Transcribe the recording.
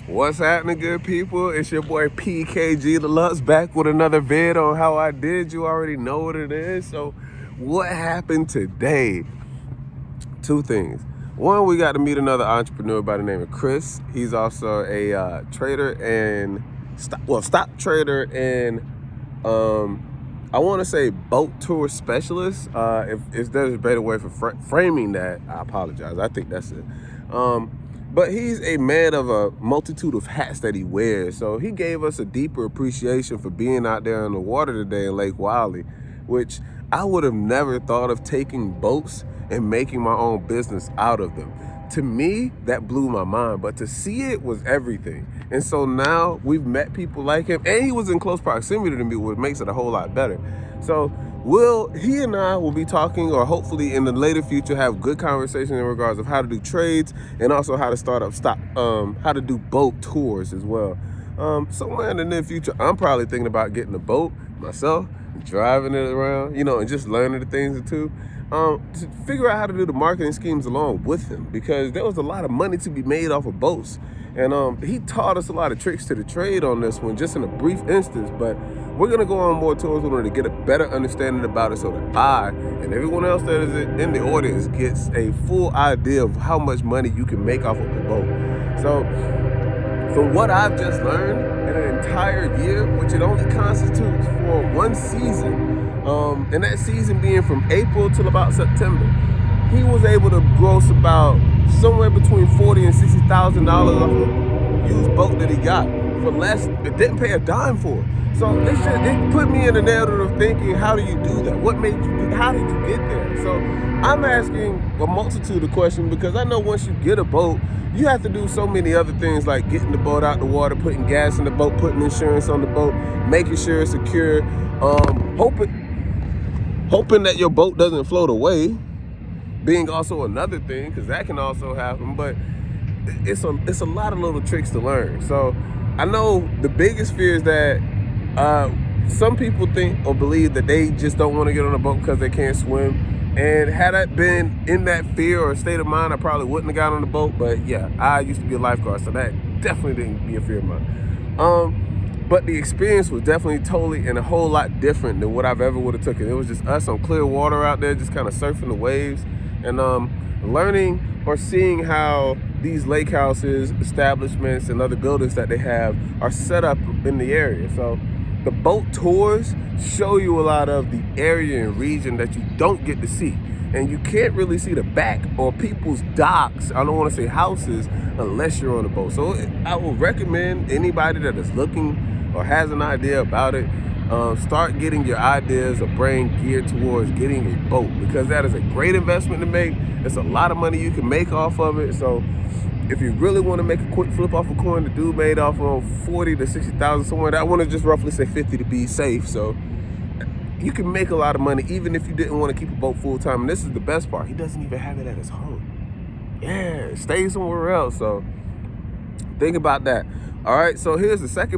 What's happening, good people? It's your boy PKG Deluxe back with another vid on how I did. You already know what it is. So what happened today? Two things. One, we got to meet another entrepreneur by the name of Chris. He's also a trader and stock trader and I want to say boat tour specialist. If there's a better way for framing that, I apologize. I think that's it. But he's a man of a multitude of hats that he wears. So he gave us a deeper appreciation for being out there in the water today in Lake Wylie, which I would have never thought of taking boats and making my own business out of them. To me, that blew my mind, but to see it was everything. And so now we've met people like him, and he was in close proximity to me, which makes it a whole lot better. So he and I will be talking, or hopefully in the later future have good conversation in regards of how to do trades and also how to start up how to do boat tours as well. Somewhere in the near future, I'm probably thinking about getting a boat myself, driving it around, and just learning the things too. To figure out how to do the marketing schemes along with him, because there was a lot of money to be made off of boats. And he taught us a lot of tricks to the trade on this one, just in a brief instance. But we're going to go on more tours in order to get a better understanding about it so that I and everyone else that is in the audience gets a full idea of how much money you can make off of a boat. So from what I've just learned in an entire year, which it only constitutes for one season, and that season being from April till about September, he was able to gross about somewhere between $40,000 and $60,000 off a used boat that he got for less. It didn't pay a dime for it. So it put me in the narrative of thinking, how do you do that? What made you? How did you get there? So I'm asking a multitude of questions, because I know once you get a boat, you have to do so many other things, like getting the boat out the water, putting gas in the boat, putting insurance on the boat, making sure it's secure, hoping that your boat doesn't float away, being also another thing, because that can also happen. But it's a lot of little tricks to learn. So I know the biggest fear is that some people think or believe that they just don't want to get on a boat because they can't swim. And had I been in that fear or state of mind, I probably wouldn't have got on the boat. But yeah, I used to be a lifeguard, so that definitely didn't be a fear of mine. But the experience was definitely totally and a whole lot different than what I've ever would have took it. It was just us on clear water out there, just kind of surfing the waves and learning or seeing how these lake houses, establishments, and other buildings that they have are set up in the area. So the boat tours show you a lot of the area and region that you don't get to see. And you can't really see the back or people's docks, I don't want to say houses, unless you're on a boat. So I would recommend anybody that is looking or has an idea about it, start getting your ideas or brain geared towards getting a boat, because that is a great investment to make. It's a lot of money you can make off of it. So if you really want to make a quick flip off a coin, the dude made off on 40 to 60,000 somewhere. I want to just roughly say 50 to be safe. So you can make a lot of money even if you didn't want to keep a boat full time. And this is the best part: he doesn't even have it at his home. Yeah, stay somewhere else. So think about that. All right, so here's the second